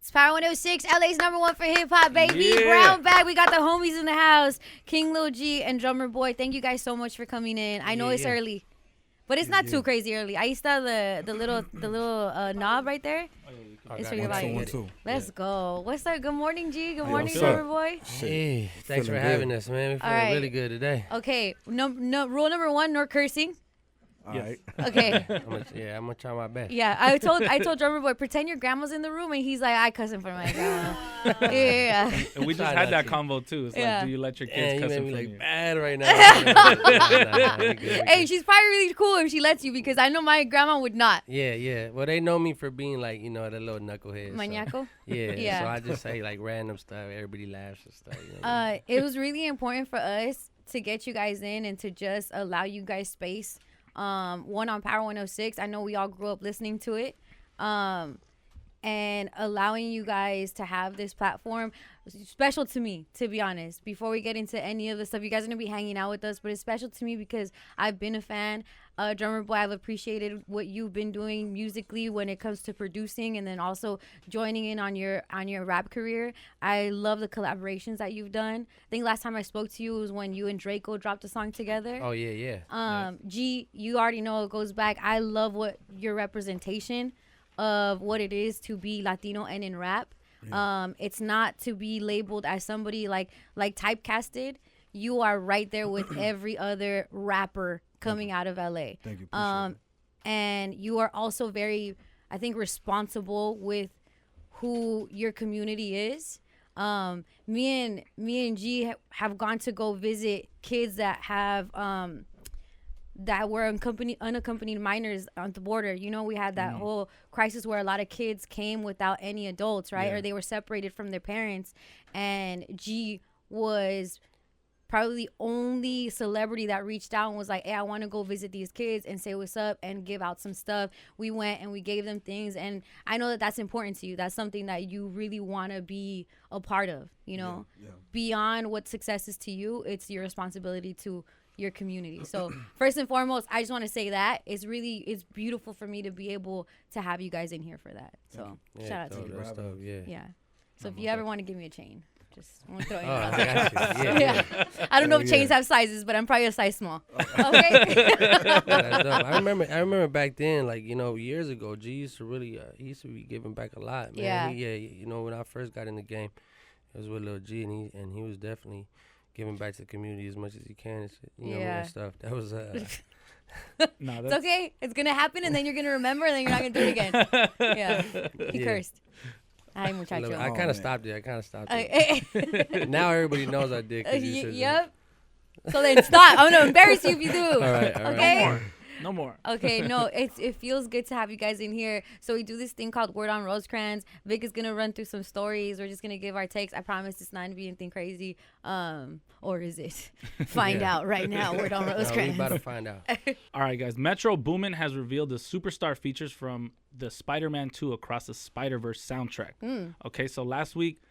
It's Power 106, LA's #1 for hip hop, baby. Yeah. Brown bag. We got the homies in the house. King Lil G and Drummer Boy. Thank you guys so much for coming in. I know it's early, but it's not too crazy early. I used to have the little knob right there. It's for your body. Let's go. What's up? Good morning, G. Good morning, Drummer Boy. Hey, thanks for having us, man. We feeling really good today. Okay. No, rule number 1: no cursing. All right. Okay. I'm gonna try my best. Yeah, I told Drummer Boy, pretend your grandma's in the room, and he's like, I cuss in front of my grandma. Yeah. And we just had that convo too. It's like, do you let your kids cuss in front of you? Bad right now. Hey, she's probably really cool if she lets you, because I know my grandma would not. Yeah. Well, they know me for being like, the little knucklehead. Maniaco? So. Yeah. So I just say like random stuff. Everybody laughs and stuff. It was really important for us to get you guys in and to just allow you guys space. One on Power 106. I know we all grew up listening to it. And allowing you guys to have this platform special to me, to be honest. Before we get into any of the stuff, you guys are gonna be hanging out with us, but it's special to me because I've been a fan. Drummer Boy, I've appreciated what you've been doing musically when it comes to producing, and then also joining in on your rap career. I love the collaborations that you've done. I think last time I spoke to you was when you and Draco dropped a song together. Oh yeah. G, you already know it goes back. I love what your representation of what it is to be Latino and in rap. It's not to be labeled as somebody like typecasted. You are right there with every other rapper coming out of LA. Thank you. And you are also very, I think, responsible with who your community is. Me and G have gone to go visit kids that have that were unaccompanied minors on the border. We had that whole crisis where a lot of kids came without any adults, right? Or they were separated from their parents. And G was probably the only celebrity that reached out and was like, hey, I want to go visit these kids and say what's up and give out some stuff. We went and we gave them things. And I know that that's important to you. That's something that you really want to be a part of, Beyond what success is to you, it's your responsibility to your community. So first and foremost, I just want to say that it's beautiful for me to be able to have you guys in here for that. So shout out to you. Yeah. So if you ever want to give me a chain, just want to throw it out there. Yeah. I don't know if chains have sizes, but I'm probably a size small. Okay. I remember back then, like, years ago, G used to really, he used to be giving back a lot, man. Yeah. When I first got in the game, it was with Lil G, and he was definitely giving back to the community as much as he can and shit, and stuff. That was no, it's okay. It's gonna happen, and then you're gonna remember, and then you're not gonna do it again. Yeah, he cursed. Ay, muchacho. I kind of stopped it. Now everybody knows I did. Yep. So then stop. I'm gonna embarrass you if you do. All right. Okay. No more. Okay, no, it feels good to have you guys in here. So we do this thing called Word on Rosecrans. Vic is gonna run through some stories. We're just gonna give our takes. I promise it's not gonna be anything crazy. Or is it? Find out right now. Word on Rosecrans. We about to find out. All right, guys. Metro Boomin has revealed the superstar features from the Spider-Man 2 Across the Spider-Verse soundtrack. Okay, so last week,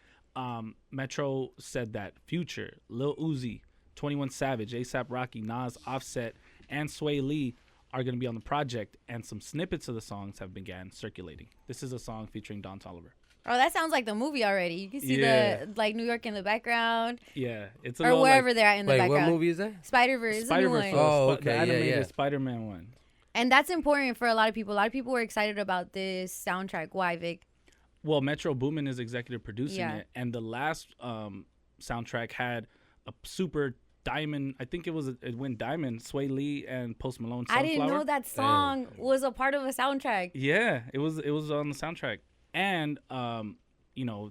Metro said that Future, Lil Uzi, 21 Savage, A$AP Rocky, Nas, Offset, and Sway Lee are going to be on the project, and some snippets of the songs have began circulating. This is a song featuring Don Toliver. Oh, that sounds like the movie already. You can see the New York in the background. Yeah, it's or wherever they're at in the background. What movie is that? Spider-Verse. Spider-Verse. Oh, okay. The animated yeah. Spider-Man one. And that's important for a lot of people. A lot of people were excited about this soundtrack. Why, Vic? Well, Metro Boomin is executive producing it, and the last soundtrack had a super diamond. I think it went diamond. Sway Lee and Post Malone. Sunflower. I didn't know that song was a part of a soundtrack. Yeah, it was on the soundtrack, and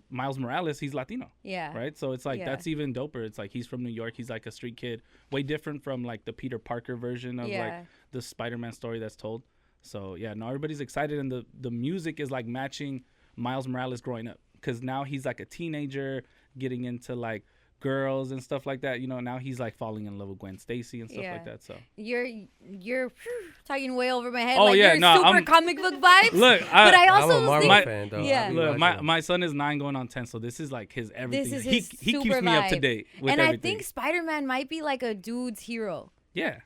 Miles Morales, he's Latino. Yeah. Right. So it's like that's even doper. It's like he's from New York. He's like a street kid, way different from like the Peter Parker version of like the Spider-Man story that's told. So yeah, no, everybody's excited, and the music is like matching Miles Morales growing up, because now he's like a teenager getting into like girls and stuff like that. Now he's like falling in love with Gwen Stacy and stuff like that. So you're talking way over my head. Oh, like yeah, you're no, super I'm, comic book vibes. Look, but I also I'm a Marvel fan though. Yeah. Look, my son is 9 going on 10, so this is like his everything. This is his he super keeps me vibe. up to date with and everything. I think Spider-Man might be like a dude's hero. Yeah,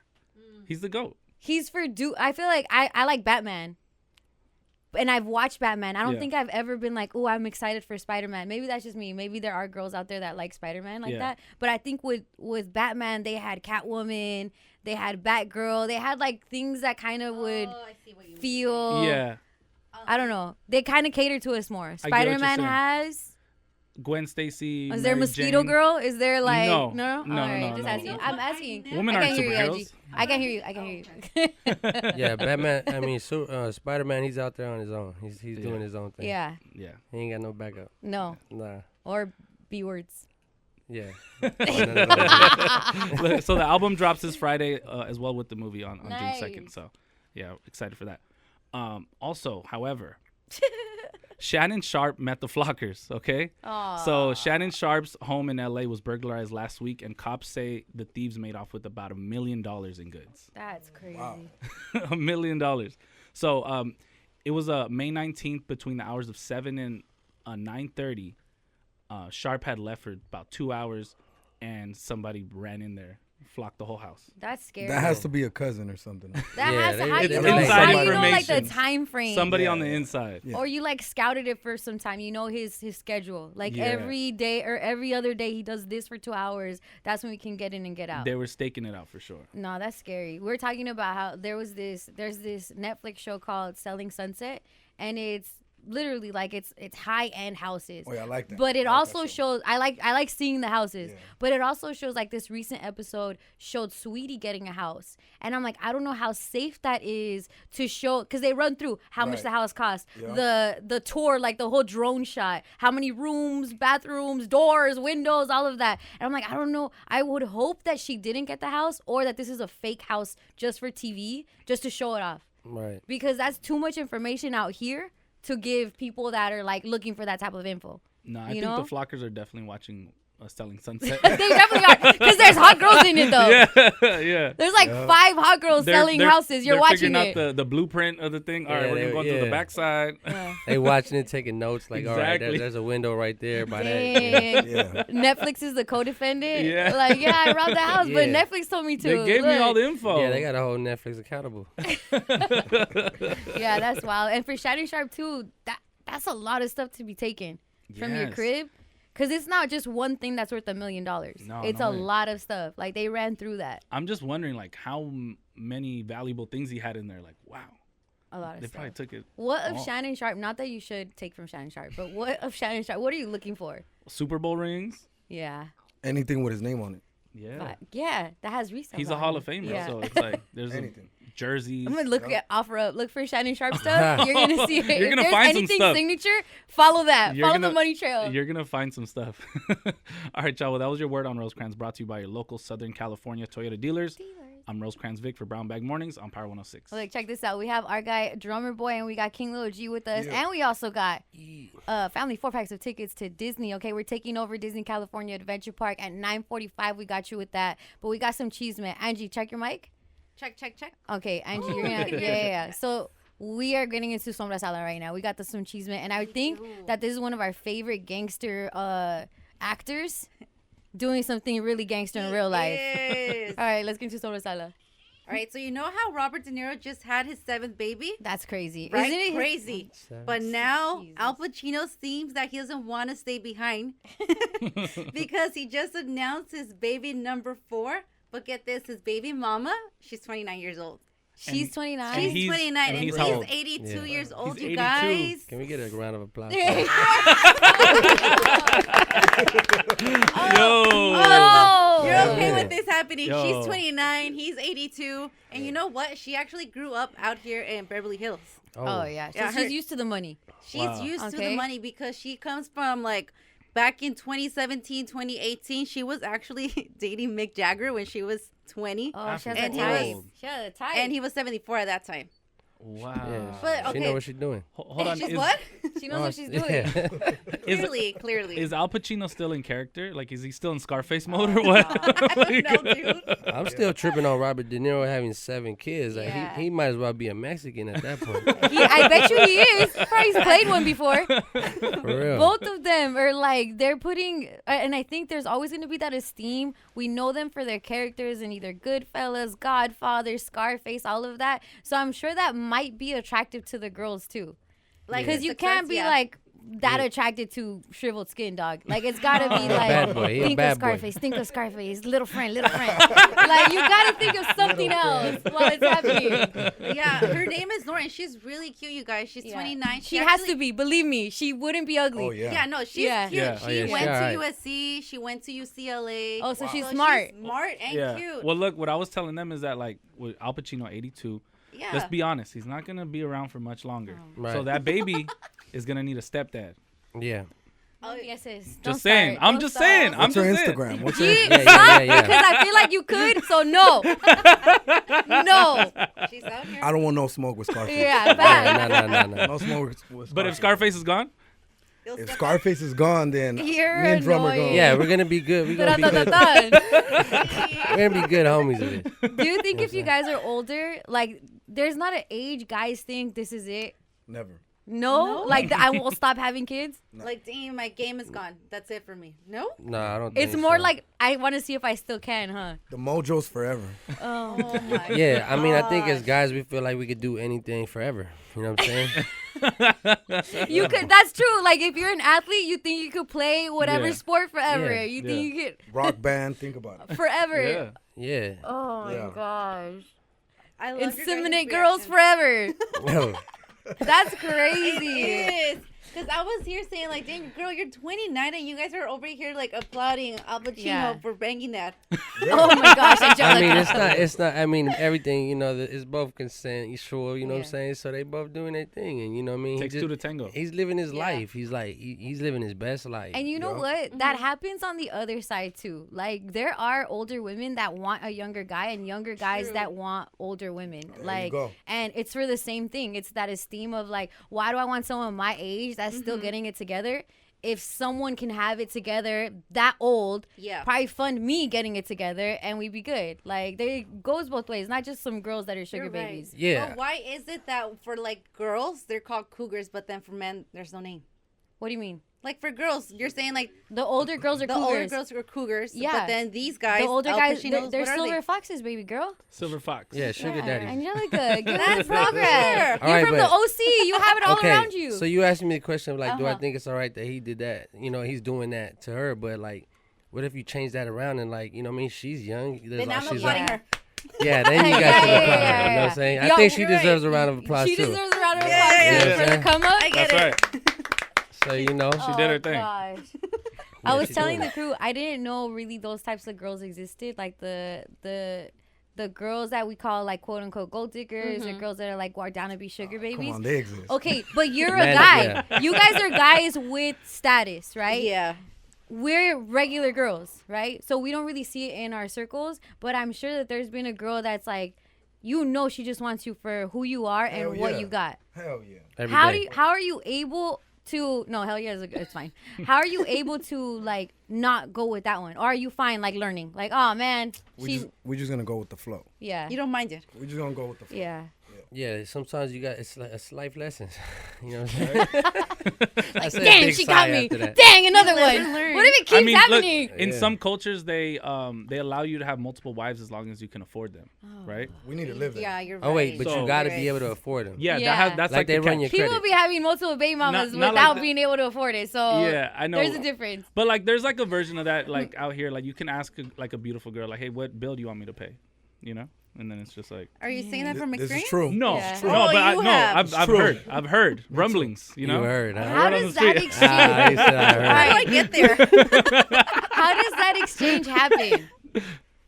he's the GOAT. He's for dude. I feel like I like Batman. and I've watched Batman. I don't Yeah. think I've ever been like, oh, I'm excited for Spider-Man. Maybe that's just me. Maybe there are girls out there that like Spider-Man like that. But I think with Batman, they had Catwoman, they had Batgirl, they had like things that kind of would feel. Yeah. I don't know. They kind of cater to us more. what you're Spider-Man saying. has. Gwen Stacy. Is there Mary Mosquito Jane. Girl? Is there like No. no? No, All right, no, just no. asking. I'm asking. Women I aren't can't hear you, superheroes. Angie. I can hear you. I can hear you. Yeah, Batman. I mean, Spider-Man. He's out there on his own. He's doing his own thing. Yeah. Yeah. He ain't got no backup. No. Nah. Or B words. Yeah. Look, so the album drops this Friday as well with the movie on Nice. June 2nd. So, yeah, excited for that. Also, however, Shannon Sharp met the Flockers, okay? Aw. So Shannon Sharp's home in L.A. was burglarized last week, and cops say the thieves made off with about $1 million in goods. That's crazy. $1 million. So it was May 19th between the hours of 7 and 9:30. Sharp had left for about 2 hours, and somebody ran in there, flocked the whole house. That's scary. That has to be a cousin or something. That Yeah, has to. they- How they- you they know? relate. How Inside you know like the information. time frame? Somebody Yeah. on the inside. Yeah. Or you like scouted it for some time. You know his schedule. Like Yeah. every day or every other day he does this for 2 hours. That's when we can get in and get out. They were staking it out for sure. No, that's scary. We're talking about how there's this Netflix show called Selling Sunset, and it's literally like it's high-end houses. Oh yeah, I like that. But it I like also that show. shows I like seeing the houses. Yeah. But it also shows like this recent episode showed Sweetie getting a house. And I'm like, I don't know how safe that is to show, because they run through how much Right. the house costs. Yeah. The tour, like the whole drone shot, how many rooms, bathrooms, doors, windows, all of that. And I'm like, I don't know. I would hope that she didn't get the house, or that this is a fake house just for TV, just to show it off. Right. Because that's too much information out here to give people that are like looking for that type of info. No, I You think know? the Flockers are definitely watching Selling Sunset. They definitely are, because there's hot girls in it though. yeah. There's like 5 hot girls selling houses. You're they're watching figuring it. out the blueprint of the thing. All right, Yeah, we're going to go through the yeah. backside. They watching it, taking notes. Like, all right, Exactly. there's a window right there. By that. Dang. Yeah. Netflix is the co-defendant. Yeah. Like, yeah, I robbed the house, but Yeah. Netflix told me to. They gave me all the info. Yeah, they got to hold Netflix accountable. Yeah, that's wild. And for Shannon Sharp too, that's a lot of stuff to be taken from your Yes. crib. Because it's not just one thing that's worth $1 million. No, It's no a way. lot of stuff. Like, they ran through that. I'm just wondering, like, how many valuable things he had in there. Like, wow. A lot of They stuff. probably took it. What of all. Shannon Sharp? Not that you should take from Shannon Sharp, but what of Shannon Sharp? What are you looking for? Super Bowl rings. Yeah. Anything with his name on it. Yeah. But yeah, that has resale. He's a value. Hall of Famer. Yeah. So it's like, there's Anything. jerseys. I'm gonna look at offer up. Look for Shannon Sharp stuff. You're gonna see it. You're If gonna there's find some anything stuff. signature, follow that. You're Follow the gonna- money trail. You're going to find some stuff. All right, y'all. Well, that was your word on Rosecrans, brought to you by your local Southern California Toyota dealers. I'm Rosecrans Vic for Brown Bag Mornings on Power 106. Look, check this out. We have our guy Drummer Boy, and we got King Lil G with us, Yeah. and we also got family 4-packs of tickets to Disney. Okay, we're taking over Disney California Adventure Park at 9:45. We got you with that, but we got some cheese, man. Angie, check your mic. Check. Okay, Angie, you're gonna yeah. So we are getting into Sombra Sala right now. We got the some cheese, man, and I think that this is one of our favorite gangster actors doing something really gangster in real life. Yes. All right, let's get into Sombra Sala. All right, so you know how Robert De Niro just had his 7th baby? That's crazy, Right? isn't it? Crazy. But now Al Pacino seems that he doesn't want to stay behind because he just announced his baby number 4. But get this, his baby mama, she's 29 years old. She's And- 29. and She's he's- 29 and and he's he's how old? 82 Yeah. years old, He's you 82. guys. Can we get a round of applause? Yo. Oh, You're okay with this happening. Yo. She's 29, he's 82. And you know what? She actually grew up out here in Beverly Hills. Oh yeah, so Yeah, she's her- used to the money. She's Wow. used to the Okay. money because she comes from like back in 2017, 2018. She was actually dating Mick Jagger when she was 20. Oh, she has And a he type. was- She has a type. And he was 74 at that time. Wow. Yeah, But, she okay. know what she's doing. Hold on. She's Is, what? she knows what she's yeah. doing. is, Clearly. is Al Pacino still in character? Like, is he still in Scarface mode or what? I don't know, dude. I'm still tripping on Robert De Niro having 7 kids. Like Yeah. he might as well be a Mexican at that point. I bet you he is. Probably he's played one before. For real. Both of them are like they're putting, and I think there's always going to be that esteem. We know them for their characters in either Goodfellas, Godfather, Scarface, all of that. So I'm sure that might be attractive to the girls too. Like Because you success, can't be yeah. like that attracted to shriveled skin, dog. Like it's gotta be bad like boy. He a think of bad boy. Scarface, think of Scarface, little friend. Like you gotta think of something else while it's happening. Yeah, her name is Lauren. She's really cute, you guys. She's Yeah. 29. She has to be. Believe me, she wouldn't be ugly. Oh yeah. Yeah, no, she's Yeah. cute. Yeah. She Oh, yeah, went she to alright. USC. She went to UCLA. Oh, so she's smart. Smart and Yeah. cute. Well, look, what I was telling them is that like with Al Pacino, 82. yeah. Let's be honest, he's not gonna be around for much longer. Right. So that baby is gonna need a stepdad. Yeah. Oh, yes, sis. Just Don't saying. start. I'm Don't just start. saying. I'm What's your just saying. Instagram? What's your Yeah. Because I feel like you could, so no. No. She's out here. I don't want no smoke with Scarface. Yeah, bad. No. No smoke with But if Scarface. Scarface is gone, You'll If step Scarface is gone, then You're me and Drummer annoying. gone. Yeah, we're gonna be good. We're gonna be good. Dun-dun-dun-dun. We're gonna be good homies of it. Do you think if you guys are older, like, there's not an age guys think this is it? Never. No? Like, I will stop having kids? Like, damn, my game is gone. That's it for me. No? No, I don't. It's think more so. like, I want to see if I still can, huh? The mojo's forever. Oh. Oh, my Yeah, I mean, I think as gosh. guys, we feel like we could do anything forever. You know what I'm saying? You could, that's true. Like, if you're an athlete, you think you could play whatever Yeah. sport forever. Yeah. You think you Rock band, think about it. could, forever. yeah. Yeah. Oh, my Yeah. gosh. I love your guys' Inseminate girls reaction. forever. No. That's It crazy. is. Because I was here saying, like, damn, girl, you're 29 and you guys are over here, like, applauding Al Pacino Yeah. for banging that. Oh, my gosh. Angelica. I mean, it's not. I mean, everything. You know, it's both consent. You sure? You know what I'm Yeah. saying? So they both doing their thing, and you know what I mean. Takes two to tango. He's living his Yeah. life. He's like he's living his best life. And you know Yeah. what? That happens on the other side too. Like there are older women that want a younger guy and younger guys True. that want older women. There you Like go. and it's for the same thing. It's that esteem of like, why do I want someone my age that's still getting it together? If someone can have it together that old, Yeah. probably fund me getting it together and we'd be good. Like there it goes both ways, not just some girls that are sugar You're right. babies. Yeah. But why is it that for, like, girls, they're called cougars, but then for men, there's no name? What do you mean? Like, for girls, you're saying, like, The older girls are the cougars. older girls are cougars. Yeah. But then these guys, the older Al guys, Pacino's, they're what are silver they? foxes, baby girl. Silver Fox. Yeah, sugar daddy. Angelica, get That's on progress. All You're right, from but- the OC. You have it all Okay, around you. so you asked me the question of like, do I Uh-huh. think it's all right that he did that? You know, he's doing that to her, but like, what if you change that around and like, you know, what I mean, she's young. Then I'm she's applauding like, her. yeah, then you got Yeah, to yeah, applaud her. yeah, You know what yeah. I'm saying? I Yo, think she you're deserves right. a round of applause she too. deserves a round of Yeah, applause yeah, too, yeah. for the come up. I get That's it. right. So you know, She did her thing. Gosh. Yeah, I was she telling doing the crew I didn't know really those types of girls existed, like the girls that we call like quote unquote gold diggers or girls that are like wanna be sugar Come babies. on, they exist. Okay, but you're a Man, guy. yeah. You guys are guys with status, right? Yeah. We're regular girls, right? So we don't really see it in our circles, but I'm sure that there's been a girl that's like, you know, she just wants you for who you are and Hell what yeah. you got. Hell yeah. every How day. do you, how are you able to no hell yeah it's fine. How are you able to like not go with that one? Or are you fine like learning? Like, oh man, she's We're just gonna go with the flow. yeah. You don't mind it. We're just gonna go with the flow. Yeah. Yeah, sometimes you got it's life lessons. You know what I'm saying? I said Dang, big she sigh got me. after that. Dang, another Lesson one. learned. What if it keeps I mean, happening? look, in Yeah. some cultures they allow you to have multiple wives as long as you can afford them, right? We need to live that. Yeah, you're right. Oh wait, but So- you got to Right. be able to afford them. Yeah, Yeah. that's Like like they the run your People credit. be having multiple baby mamas Not like without that. being able to afford it. So Yeah, I know. there's a difference. But like, there's like a version of that, like out here, like you can ask like a beautiful girl, like, hey, what bill do you want me to pay? You know, and then it's just like, Are you saying that from This experience? is true. no, Yeah. no, Oh, but you have. I've heard rumblings. You know, heard, huh? How Word on does the that street. exchange? Ah, he said I heard. How do I get there? How does that exchange happen?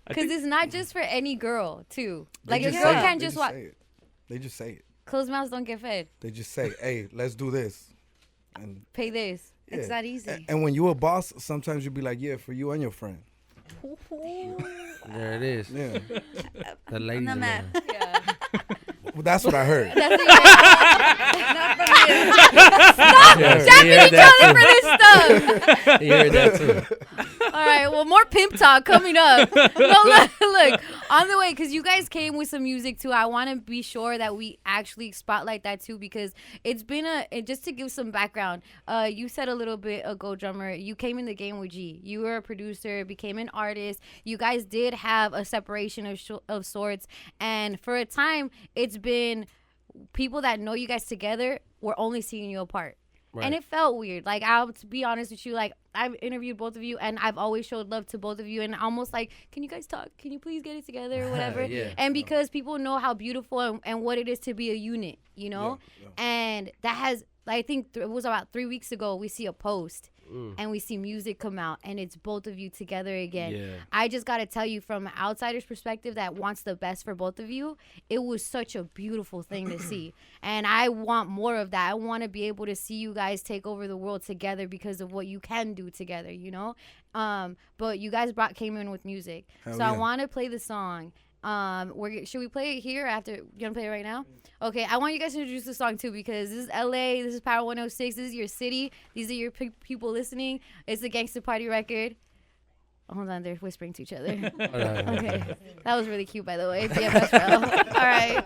Because it's not just for any girl, too. They Like a just girl say it. can't They just walk. say it. They just say it. Closed mouths don't get fed. They just say, "Hey, let's do this." And Pay this. It's yeah. that easy. And when you a boss, sometimes you be like, "Yeah, for you and your friend." There it is. Yeah. The ladies. I'm in mad. there. Yeah. Well, that's what I heard. That's it. Not from you. Yeah, Japping you heard each that other for this stuff. too. You heard that too. All right, well, more pimp talk coming up. No, look, on the way, because you guys came with some music too. I want to be sure that we actually spotlight that too, because it's been just to give some background. You said a little bit ago, Drummer, you came in the game with G. You were a producer, became an artist. You guys did have a separation of sorts, and for a time, it's been people that know you guys together were only seeing you apart. Right. And it felt weird. Like, I'll to be honest with you, like, I've interviewed both of you, and I've always showed love to both of you, and almost like, can you guys talk? Can you please get it together or whatever? Yeah. And because people know how beautiful and what it is to be a unit, you know? And that has, I think it was about 3 weeks ago, we see a post. And we see music come out, and it's both of you together again. Yeah. I just got to tell you, from an outsider's perspective that wants the best for both of you, it was such a beautiful thing to see. And I want more of that. I want to be able to see you guys take over the world together because of what you can do together, you know? But you guys came in with music. Hell so I yeah. want to play the song. Should we play it here after? You gonna play it right now? Okay, I want you guys to introduce the song too, because this is LA, this is Power 106, this is your city, these are your people listening. It's a gangster party record. Hold on, they're whispering to each other. Okay, that was really cute, by the way. BFF Bro. All right,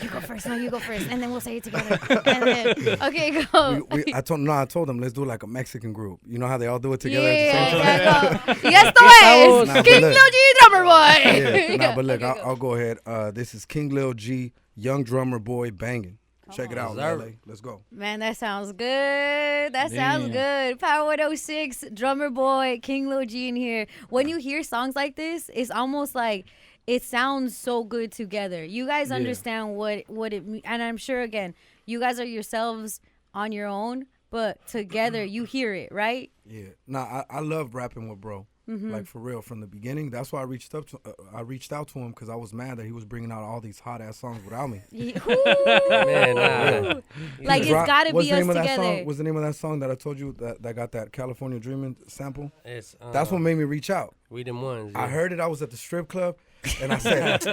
you go first. No, you go first, and then we'll say it together. And then, okay, go. I told them let's do like a Mexican group. You know how they all do it together at the same time. Yeah, yes, the way. Nah, King but Lil look. G Drummer Boy. Yeah, nah, but look, Okay, I'll go ahead. This is King Lil G, Young Drummer Boy, banging. Check it out, Sir. LA. Let's go. Man, that sounds good. That sounds good. Power 106, Drummer Boy, King Lil G in here. When you hear songs like this, it's almost like it sounds so good together. You guys understand what it means. And I'm sure, again, you guys are yourselves on your own, but together you hear it, right? Yeah. Nah, I love rapping with bro. Like, for real, from the beginning. That's why I reached out to him, because I was mad that he was bringing out all these hot ass songs without me. Man, nah. Like, it's got to What's be the us name of that together. song? What's the name of that song that I told you that got that California Dreamin' sample? It's, That's what made me reach out. We them ones. I Yeah. heard it. I was at the strip club, and I said,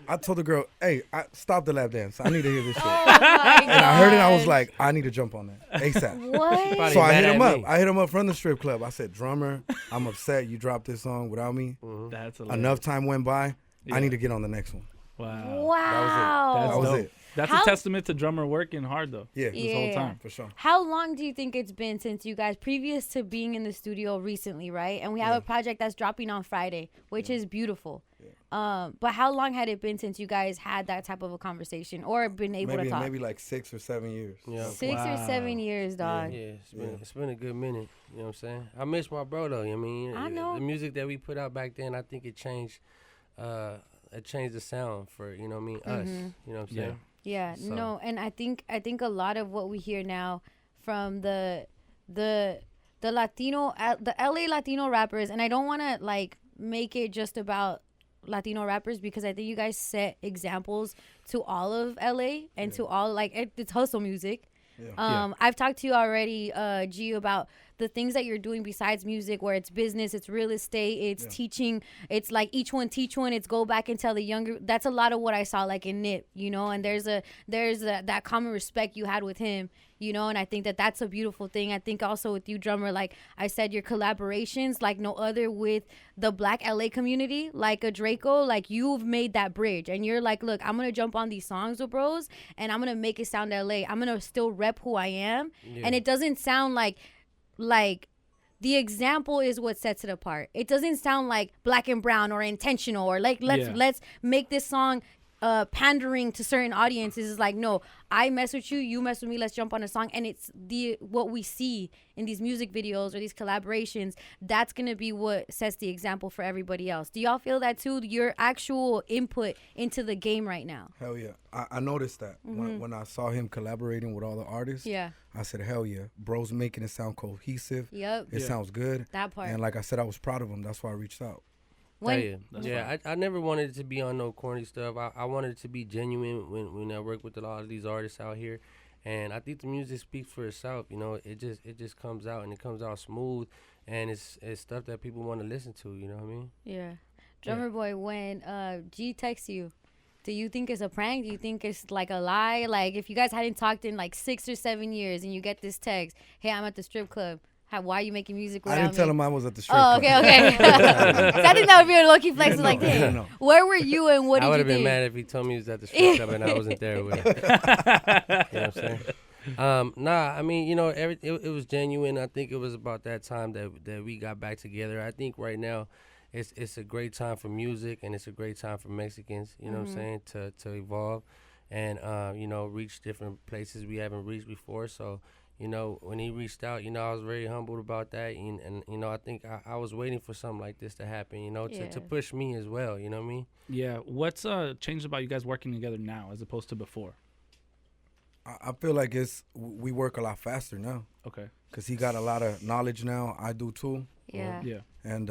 I told the girl, hey, stop the lap dance. I need to hear this shit. And I heard it. I was like, I need to jump on that ASAP. What? Probably So I mad hit him at up. me. I hit him up from the strip club. I said, drummer, I'm upset you dropped this song without me. That's hilarious. Enough time went by. Yeah. I need to get on the next one. Wow. Wow. That was dope. it. That's How- a testament to drummer working hard though. Yeah, This whole time. for sure. How long do you think it's been since you guys, previous to being in the studio recently, right? And we have a project that's dropping on Friday, which is beautiful. But how long had it been since you guys had that type of a conversation or been able to talk? Maybe like 6 or 7 years. Yeah. 6 or 7 years, dog. Yeah, it's been a good minute. You know what I'm saying? I miss my bro though. I mean, I know. the music that we put out back then. I think it changed. It changed the sound for us. You know what I'm saying? Yeah, So- no, and I think a lot of what we hear now from the Latino, the LA Latino rappers, and I don't want to like make it just about Latino rappers, because I think you guys set examples to all of LA and to all, like, it's hustle music. I've talked to you already, G, about the things that you're doing besides music, where it's business, it's real estate, it's teaching, it's like each one teach one, it's go back and tell the younger. That's a lot of what I saw, like, in Nip, you know, and there's that common respect you had with him, you know, and I think that that's a beautiful thing. I think also with you, drummer, like I said, your collaborations like no other with the Black LA community, like a Draco, like you've made that bridge, and you're like, look, I'm gonna jump on these songs with bros, and I'm gonna make it sound LA. I'm gonna still rep who I am, and it doesn't sound like the example is what sets it apart. It doesn't sound like black and brown or intentional or like let's make this song pandering to certain audiences. Is like, no, I mess with you, you mess with me, let's jump on a song. And it's what we see in these music videos or these collaborations, that's gonna be what sets the example for everybody else. Do y'all feel that too? Your actual input into the game right now? Hell yeah. I noticed that when I saw him collaborating with all the artists. Yeah. I said, hell yeah. Bro's making it sound cohesive. Yep. It sounds good. That part. And like I said, I was proud of him. That's why I reached out. I never wanted it to be on no corny stuff. I wanted it to be genuine when I work with a lot of these artists out here, and I think the music speaks for itself. You know, it just comes out, and it comes out smooth, and it's stuff that people want to listen to. You know what I mean? Yeah. Drummer Boy, when G texts you, do you think it's a prank? Do you think it's like a lie? Like, if you guys hadn't talked in like 6 or 7 years and you get this text, hey, I'm at the strip club. Why are you making music without me? I didn't tell him I was at the strip club. club. Okay. I think that would be a low-key flex. Like, dang, where were you and what did you think? I would have been mad if he told me he was at the strip club and I wasn't there with him. You know what I'm saying? I mean, you know, it was genuine. I think it was about that time that we got back together. I think right now it's a great time for music, and it's a great time for Mexicans, you know what I'm saying, to evolve. and reach different places we haven't reached before. So when he reached out, I was very humbled about that, and I think I was waiting for something like this to happen, to push me as well. You know what I mean? Yeah. What's changed about you guys working together now as opposed to before? I feel like we work a lot faster now. Okay. Cause he got a lot of knowledge now. I do too. Yeah. Yeah. And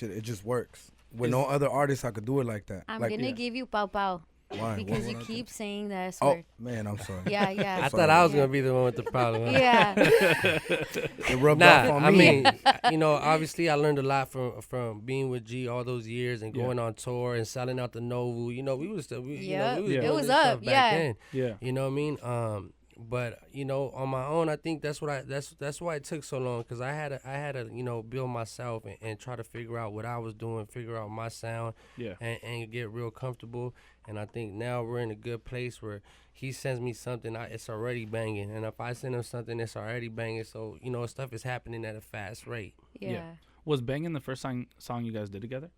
it just works. With no other artist, I could do it like that. I'm gonna give you Pau Pau. Why? Because you keep saying that Oh word. man, I'm sorry. Yeah. I thought I was gonna be the one with the problem. Huh? Yeah. It rubbed off on me. I mean, obviously I learned a lot from being with G all those years and going on tour and selling out the Novu. We was still, we was doing it was this up. stuff back then. Yeah. You know what I mean? But on my own, I think that's why it took so long, because I had to build myself and try to figure out what I was doing, figure out my sound, and get real comfortable. And I think now we're in a good place where he sends me something, it's already banging, and if I send him something, it's already banging. So stuff is happening at a fast rate. Yeah. Was Bangin' the first song you guys did together?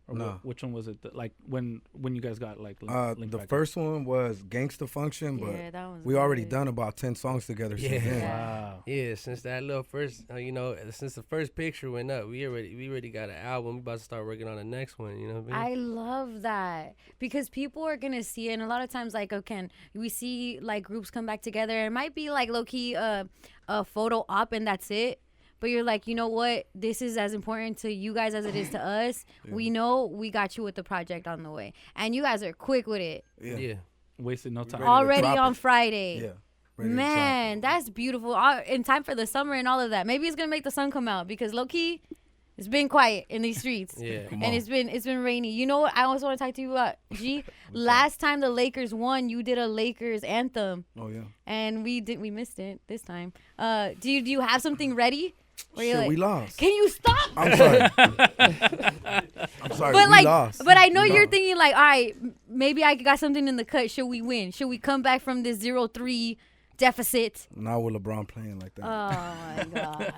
Or No. Which one was it? Like when you guys got linked The back first one was Gangsta Function, but that was we already good. done about 10 songs together since then. Wow. Yeah, since that little first, since the first picture went up, we already got an album. We about to start working on the next one. You know what I mean? I love that because people are gonna see it, and a lot of times, like, okay, we see like groups come back together. It might be like low key a photo op, and that's it. But you're like, you know what? This is as important to you guys as it is to us. Yeah. We know we got you with the project on the way, and you guys are quick with it. Yeah. Wasted no time. Already on Friday. Yeah. Man, that's beautiful. In time for the summer and all of that. Maybe it's gonna make the sun come out because low key, it's been quiet in these streets. Yeah. And it's been rainy. You know what? I also want to talk to you about, G. Last time the Lakers won, you did a Lakers anthem. Oh yeah. And we missed it this time. Do you have something ready? Shit, we lost. Can you stop? I'm sorry. I'm sorry. But we lost. But I know you're thinking like, all right, maybe I got something in the cut. Should we win? Should we come back from this 0-3 deficit? Not with LeBron playing like that. Oh my gosh.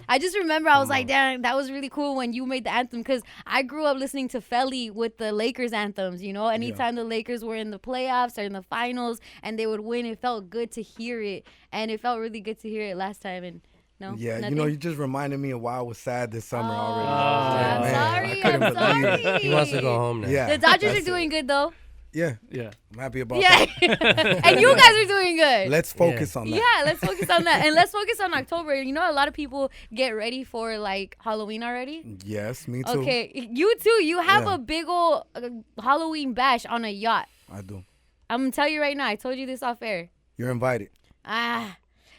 I just remember I was like, damn, that was really cool when you made the anthem, because I grew up listening to Felly with the Lakers anthems. Anytime the Lakers were in the playoffs or in the finals and they would win, it felt good to hear it, and it felt really good to hear it last time. And no, yeah, nothing? you just reminded me of why I was sad this summer already. I'm sorry. He wants to go home now. Yeah, the Dodgers are doing good though. Yeah, I'm happy about that. And you guys are doing good. Let's focus on that. Yeah, let's focus on that, and let's focus on October. A lot of people get ready for like Halloween already. Yes, me too. Okay, you too. You have a big old Halloween bash on a yacht. I do. I'm gonna tell you right now. I told you this off air. You're invited.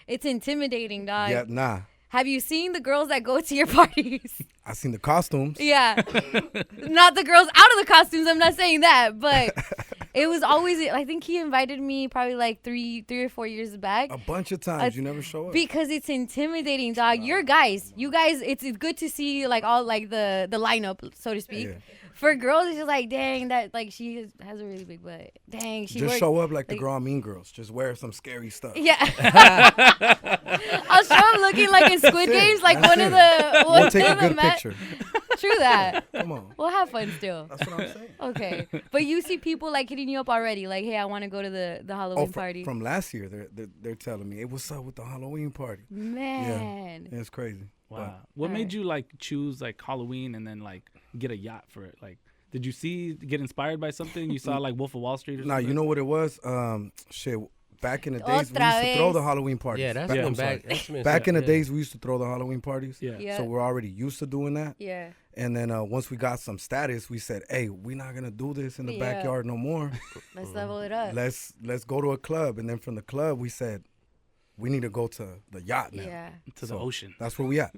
It's intimidating, dog. Yeah, nah. Have you seen the girls that go to your parties? I seen the costumes. Yeah. Not the girls out of the costumes. I'm not saying that, but it was always, I think he invited me probably like three or 4 years back. A bunch of times. You never show up. Because it's intimidating, dog. You guys, it's good to see like all like the lineup, so to speak. Yeah. For girls, it's just like, dang, that like she has a really big butt. Dang, she just works, show up like the girl Mean Girls. Just wear some scary stuff. Yeah. I'll show up looking like in Squid Games, like one of the. We'll take a good picture. True that. Come on. We'll have fun still. That's what I'm saying. Okay, but you see people like hitting you up already, like, hey, I want to go to the Halloween party. From last year, they're telling me, hey, what's up with the Halloween party? Man. Yeah, it's crazy. Wow. What made you like choose like Halloween and then like get a yacht for it? Like, did you get inspired by something you saw like Wolf of Wall Street or something? Nah, you know what it was? Back in the days, we used to throw the Halloween parties. Yeah, that's been back. Back in the days, we used to throw the Halloween parties. Yeah. So we're already used to doing that. Yeah. And then once we got some status, we said, hey, we're not going to do this in the backyard no more. Let's level it up. Let's go to a club. And then from the club, we said, we need to go to the yacht now. Yeah. To the ocean. That's where we at.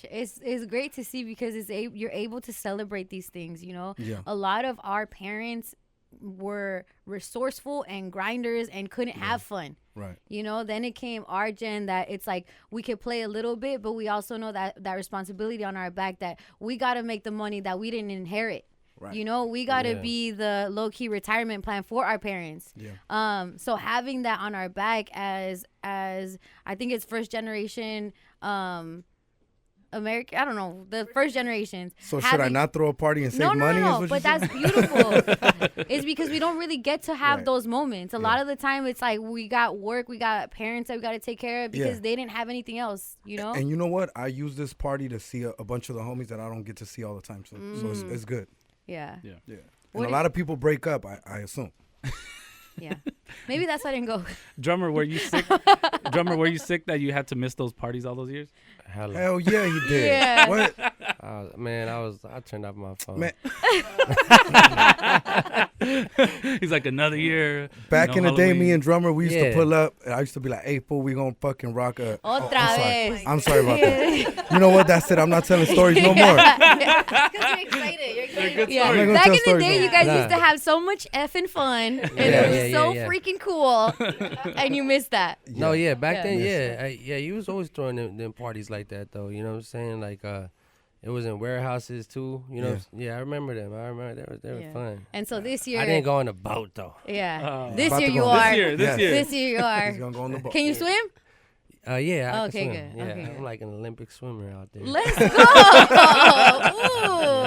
It's great to see because you're able to celebrate these things, Yeah. A lot of our parents were resourceful and grinders and couldn't have fun. Right. Then it came our gen that it's like we could play a little bit, but we also know that responsibility on our back that we got to make the money that we didn't inherit. Right. We got to be the low-key retirement plan for our parents. Yeah. So having that on our back as I think it's first generation American, I don't know, the first generations. So should I not throw a party and save money? No, but that's beautiful. It's because we don't really get to have those moments. A lot of the time, it's like we got work, we got parents that we got to take care of because they didn't have anything else, you know? And you know what? I use this party to see a bunch of the homies that I don't get to see all the time. So it's good. Yeah. And a lot of people break up, I assume. Yeah. Maybe that's why I didn't go. Drummer, were you sick? Drummer, were you sick that you had to miss those parties all those years? Hell yeah, he did. Yeah. What? I turned off my phone. Man, He's like, another year. back in the day, Halloween. me and Drummer, we used to pull up. And I used to be like, hey, fool, we gonna fucking rock a... Otra vez. I'm sorry about that. You know what? That's it. I'm not telling stories no more. Because you're excited. You're excited. Yeah. I'm not gonna Back tell in the stories day, no you more. guys used to have so much effing fun, and it was so freaking cool, and you missed that. No, back then, Yes. you was always throwing them parties like that, though. You know what I'm saying? Like, it was in warehouses too. You know? Yeah, I remember them. I remember they were fun. And so this year, I didn't go on a boat though. Yeah, this About year to you go. are. This year. This year you are. He's gonna go on the boat. Can you swim? I Okay, can swim. good. Yeah, Okay, good. I'm like an Olympic swimmer out there. Let's go. You know what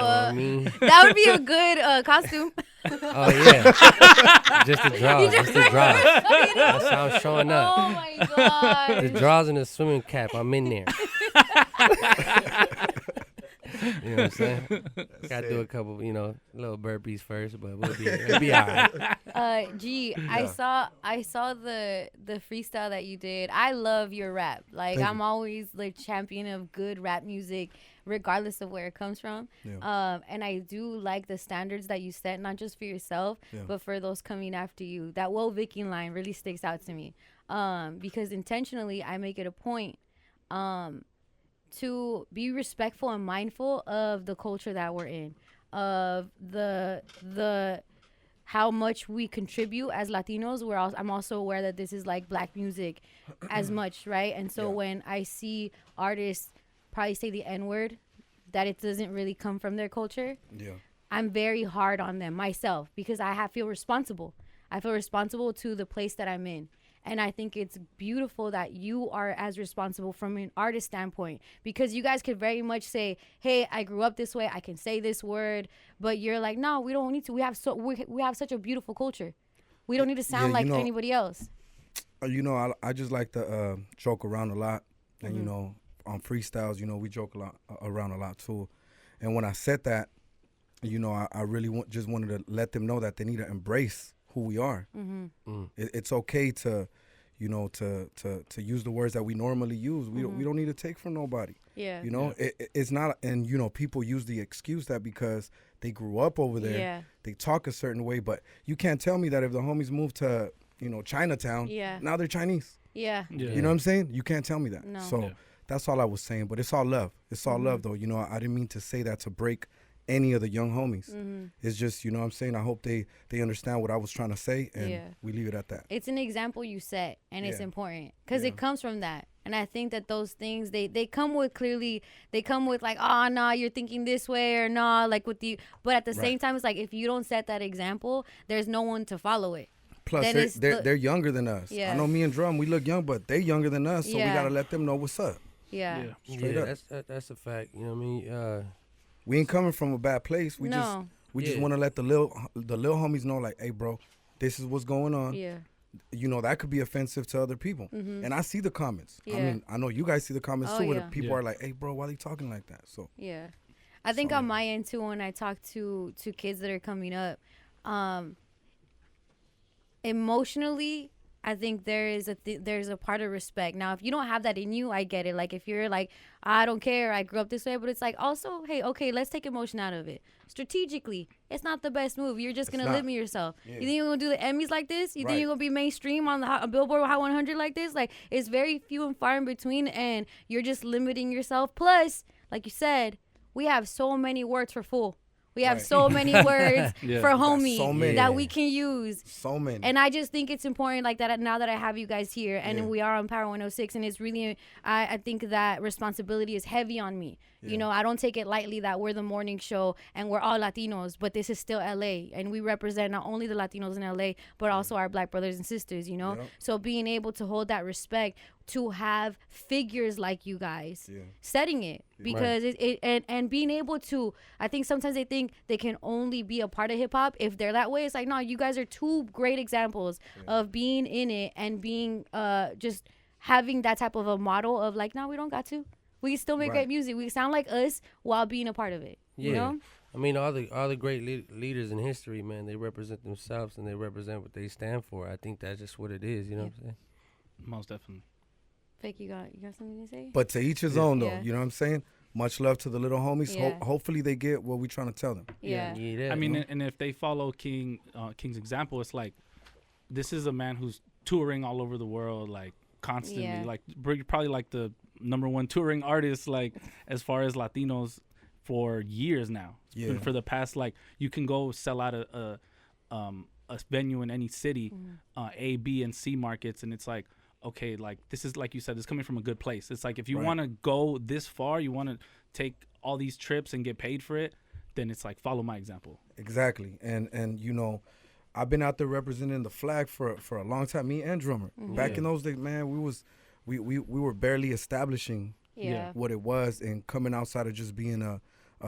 I Ooh. mean? That would be a good costume. Oh yeah, just the draws, just the draws. That's how I'm showing up. Oh my god. The draws and the swimming cap, I'm in there. You know what I'm saying? Gotta do a couple, little burpees first, but it'll be all right. G, I saw the freestyle that you did. I love your rap. Like, Thank I'm you. always like champion of good rap music, regardless of where it comes from. Yeah. And I do like the standards that you set, not just for yourself, but for those coming after you. That "Whoa Vicky" line really sticks out to me, because intentionally I make it a point to be respectful and mindful of the culture that we're in, of the how much we contribute as Latinos. I'm also aware that this is like black music as much, right? And so when I see artists probably say the N-word, that it doesn't really come from their culture, I'm very hard on them myself, because I feel responsible. I feel responsible to the place that I'm in. And I think it's beautiful that you are as responsible from an artist standpoint, because you guys could very much say, hey, I grew up this way, I can say this word, but you're like, no, we don't need to. We have such a beautiful culture. We don't need to sound like anybody else. I just like to joke around a lot. And, on freestyles, we joke around a lot too. And when I said that, I really just wanted to let them know that they need to embrace who we are. It's okay to use the words that we normally use. We don't need to take from nobody. It's not. And people use the excuse that because they grew up over there, they talk a certain way. But you can't tell me that if the homies move to Chinatown, now they're Chinese. You know what I'm saying? You can't tell me that. No. So that's all I was saying. But it's all love. It's all love, though. I didn't mean to say that to break any of the young homies. It's just, what I'm saying, I hope they understand what I was trying to say, and we leave it at that. It's an example you set, and it's important because it comes from that. And I think that those things, they come with like, oh, nah, you're thinking this way, or nah, like but at the same time, it's like, if you don't set that example, there's no one to follow it. Plus, they're younger than us. I know me and Drum, we look young, but they're younger than us, so we got to let them know what's up. Straight up. That's a fact. You know what I mean? We ain't coming from a bad place. We just want to let the lil homies know, like, hey, bro, this is what's going on. That could be offensive to other people. And I see the comments. I mean, I know you guys see the comments too, where people are like, hey, bro, why are you talking like that? So I think on my end too, when I talk to kids that are coming up, emotionally, I think there's a part of respect. Now, if you don't have that in you, I get it. Like, if you're like, I don't care, I grew up this way, but it's like, also, hey, okay, let's take emotion out of it. Strategically, it's not the best move. You're just going to limit yourself. You think you're going to do the Emmys like this? You think you're going to be mainstream on the Billboard Hot 100 like this? Like, it's very few and far in between, and you're just limiting yourself. Plus, like you said, we have so many words for fool. We have so many words for homie that we can use. So many. And I just think it's important, like that, now that I have you guys here, and we are on Power 106, and it's really, I think that responsibility is heavy on me. I don't take it lightly that we're the morning show and we're all Latinos, but this is still LA, and we represent not only the Latinos in LA, but also our black brothers and sisters, So being able to hold that respect to have figures like you guys setting it, because and being able to, I think sometimes they think they can only be a part of hip hop if they're that way. It's like, no, you guys are two great examples of being in it and being just having that type of a model of like, no, we don't got to. We can still make great music. We sound like us while being a part of it. Yeah. You know? I mean, all the great leaders in history, man, they represent themselves and they represent what they stand for. I think that's just what it is. You know what I'm saying? Most definitely. Fake, you got something to say? But to each his own, though. You know what I'm saying? Much love to the little homies. Hopefully they get what we're trying to tell them. I mean, and if they follow King's example, it's like, this is a man who's touring all over the world, like constantly, like probably like the #1 touring artist, like as far as Latinos for years now. And for the past, like, you can go sell out a venue in any city, A, B, and C markets, and it's like, okay, like, this is, like you said, it's coming from a good place. It's like, if you want to go this far, you want to take all these trips and get paid for it, then it's like, follow my example. Exactly. And you know, I've been out there representing the flag for a long time, me and Drummer. Back in those days, man, we were barely establishing what it was and coming outside of just being a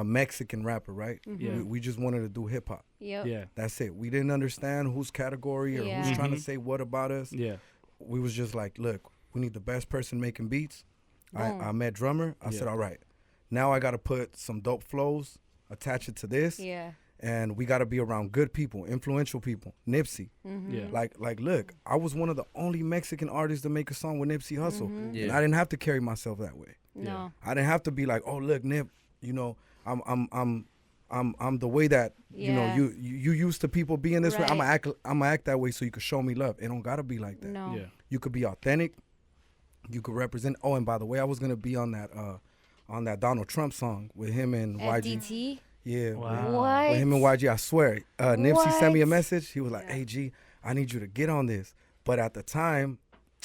Mexican rapper, right? We just wanted to do hip hop. That's it. We didn't understand whose category or who's trying to say what about us. We was just like, look, we need the best person making beats. I met Drummer. I said, all right, now I got to put some dope flows, attach it to this. And we got to be around good people, influential people. Nipsey. Like, look, I was one of the only Mexican artists to make a song with Nipsey Hussle. And I didn't have to carry myself that way. No. I didn't have to be like, oh, look, Nip, you know, I'm the way that you know you used to people being this way. I'm gonna act that way so you can show me love. It don't gotta be like that. No. You could be authentic. You could represent. Oh, and by the way, I was gonna be on that Donald Trump song with him and YG. FDT? Yeah. What? With him and YG, I swear. Nipsey sent me a message. He was like, "Hey G, I need you to get on this." But at the time,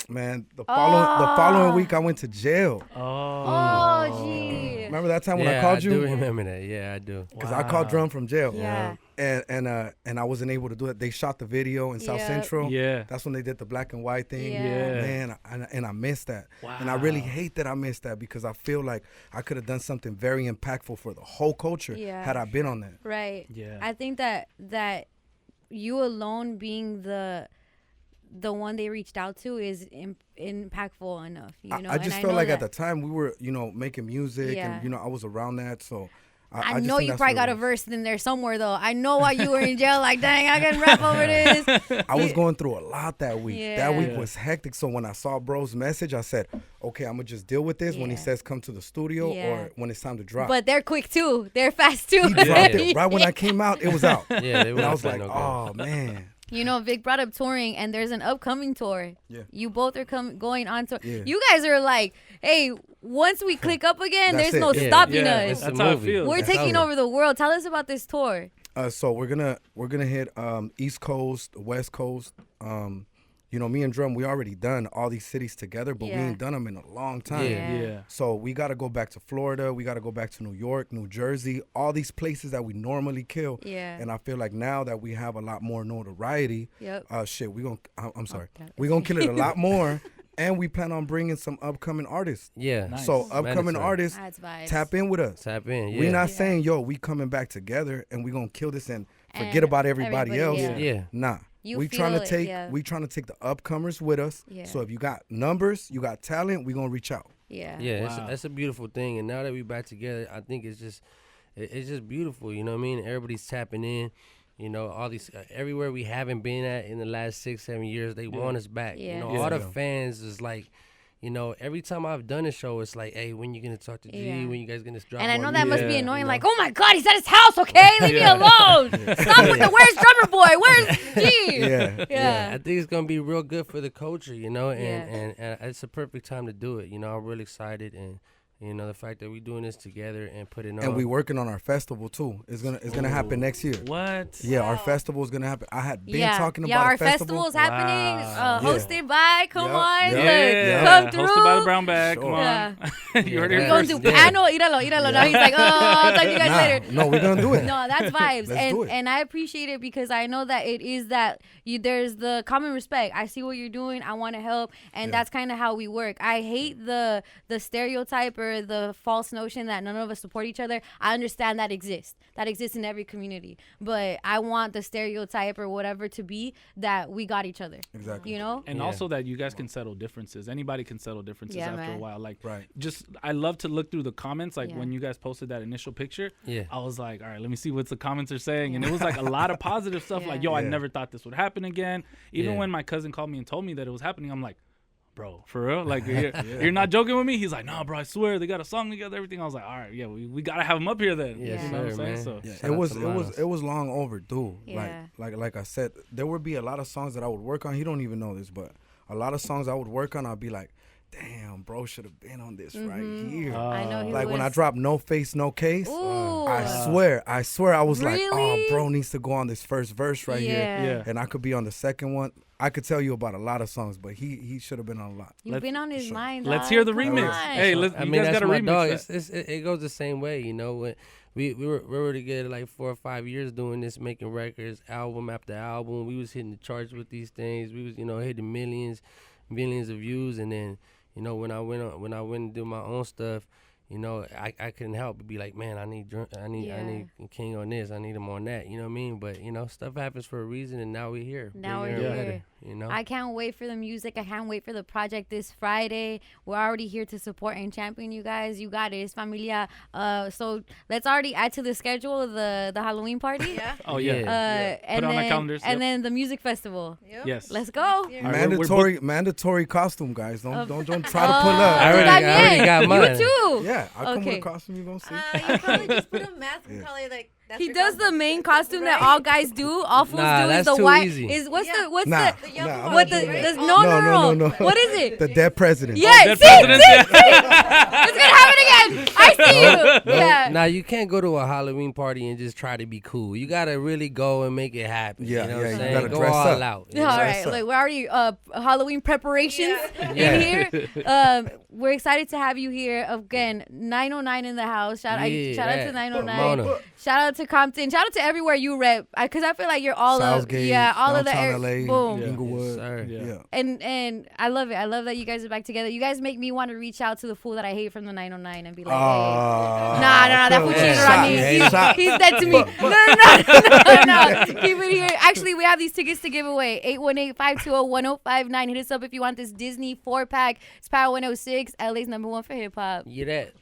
man, the following week I went to jail. Oh, gee. Remember that time when I called you? I do remember that. Yeah, I do. Because I called Drum from jail. Yeah. And I wasn't able to do it. They shot the video in South Central. Yeah. That's when they did the black and white thing. Yeah. Man, and I missed that. Wow. And I really hate that I missed that because I feel like I could have done something very impactful for the whole culture had I been on that. Right. Yeah. I think that you alone being the one they reached out to is impactful enough, you know. I just felt like at the time we were, you know, making music and, you know, I was around that. So I know you probably got a verse in there somewhere, though. I know why you were in jail. Like, dang, I can rap over this. I was going through a lot that week. That week was hectic. So when I saw bro's message, I said, okay, I'm going to just deal with this when he says come to the studio or when it's time to drop. But they're quick, too. They're fast, too. He dropped it. Right when I came out, it was out. Yeah, and I was like, oh, man. You know, Vic brought up touring, and there's an upcoming tour. Yeah. You both are going on tour. Yeah. You guys are like, hey, once we click up again, That's there's it. no stopping us. That's how it feels. We're taking over the world. Tell us about this tour. So we're gonna hit East Coast, West Coast. You know, me and Drum, we already done all these cities together, but we ain't done them in a long time. Yeah. So we got to go back to Florida. We got to go back to New York, New Jersey, all these places that we normally kill. Yeah. And I feel like now that we have a lot more notoriety, I'm sorry. We're going to kill it a lot more. And we plan on bringing some upcoming artists. Yeah. Nice. So upcoming artists, tap in with us. Tap in, yeah. We're not saying, yo, we coming back together and we going to kill this and forget about everybody else. Yeah. Nah. We trying to take the upcomers with us. Yeah. So if you got numbers, you got talent, we gonna reach out. Yeah. Yeah, that's a beautiful thing. And now that we back together, I think it's just beautiful. You know what I mean? Everybody's tapping in. You know, all these everywhere we haven't been at in the last 6-7 years, they want us back. Yeah. You know, all the fans is like, you know, every time I've done a show, it's like, hey, when you gonna talk to G? When you guys gonna drop? And I know more that music? must be annoying. You know? Like, oh my God, he's at his house. Okay, leave me alone. Stop with the where's Drummer Boy? Where's G? Yeah. I think it's gonna be real good for the culture, you know, and it's a perfect time to do it. You know, I'm really excited, and You know, the fact that we doing this together and putting on. And we working on our festival too. It's gonna happen next year. What? Yeah, our festival is gonna happen. I had been talking about our a festival. festival's happening. Wow. Hosted by, come on, Yeah. come through. Hosted by the Brown Bag. Sure. Come on. You heard it We're here going first. to. I know, iralo. Now he's like, oh, I'll talk to you guys later. No, we're gonna do it. No, that's vibes, Let's do it. and I appreciate it because I know that it is that there's the common respect. I see what you're doing. I want to help, and that's kind of how we work. I hate the stereotype or the false notion that none of us support each other. I understand that exists. That exists in every community, but I want the stereotype or whatever to be that we got each other. Exactly. You know, And also that you guys can settle differences. Anybody can settle differences after man. a while. Like, Right. just I love to look through the comments. Like when you guys posted that initial picture, I was like, all right, let me see what the comments are saying. And it was like a lot of positive stuff. Like, yo, I never thought this would happen again. Even when my cousin called me and told me that it was happening, I'm like, bro, for real? Like, you're not joking with me? He's like, no, bro, I swear they got a song together, everything. I was like, all right, yeah, we gotta have him up here then. Yeah, you know what I'm saying? So it was long overdue. Yeah. Like I said, there would be a lot of songs that I would work on. He don't even know this, but a lot of songs I would work on, I'd be like, damn, bro, should have been on this right here. I know he Like was. when I dropped No Face, No Case, Ooh. I swear, I was like, oh, Really? bro needs to go on this first verse right here. Yeah. And I could be on the second one. I could tell you about a lot of songs, but he should have been on a lot. You've been on his mind. Let's dog. hear the Come remix. on. Hey, you I mean, guys that's got to my remix dog. that. It goes the same way, you know. When we were together like 4 or 5 years doing this, making records, album after album. We was hitting the charts with these things. We was, you know, hitting millions of views. And then, you know, when I went and did my own stuff, you know, I couldn't help but be like, man, I need King on this. I need him on that. You know what I mean? But, you know, stuff happens for a reason, and now we're here. Now Bigger we're and here. better, you know? I can't wait for the music. I can't wait for the project this Friday. We're already here to support and champion you guys. You got it. It's familia. So let's already add to the schedule the Halloween party. Yeah. Oh, yeah. And Put it on our then, calendars, And yep. then the music festival. Yep. Yes. Let's go. All right, we're Mandatory costume, guys. Don't try to pull up. I already got mine. You too. Yeah, I'll come with Okay. a costume. You gonna see? You probably just put a mask and probably like. That's He your does the costume. main costume that Right? all guys do. All fools Nah, do is that's the too white. easy. What's Yeah. the Nah, The young nah, one, what the right? no. What is it? The dead president. Yeah, Dead see, president, see. It's gonna happen again. I see you. Yeah. Now you can't go to a Halloween party and just try to be cool. You gotta really go and make it happen. Yeah, you know yeah, what I'm you saying? gotta Go dress all up. out. Yeah, all dress right. up. Like we're already Halloween preparations Yeah. in here. We're excited to have you here again. 909 in the house. Shout out to that. 909. Pomona. Shout out to Compton. Shout out to everywhere you rep. Because I feel like you're all of Southgate, all of the downtown LA, boom. Yeah. Inglewood. Yes, sir. Yeah. And I love it. I love that you guys are back together. You guys make me want to reach out to the fool that I hate from the 909 and be like, hey. Nah, that fool cheated on me. He's dead to me. No. Keep it here. Actually, we have these tickets to give away. 818-520-1059. Hit us up if you want this Disney 4-pack. It's Power 106, LA's #1 for hip hop. You that.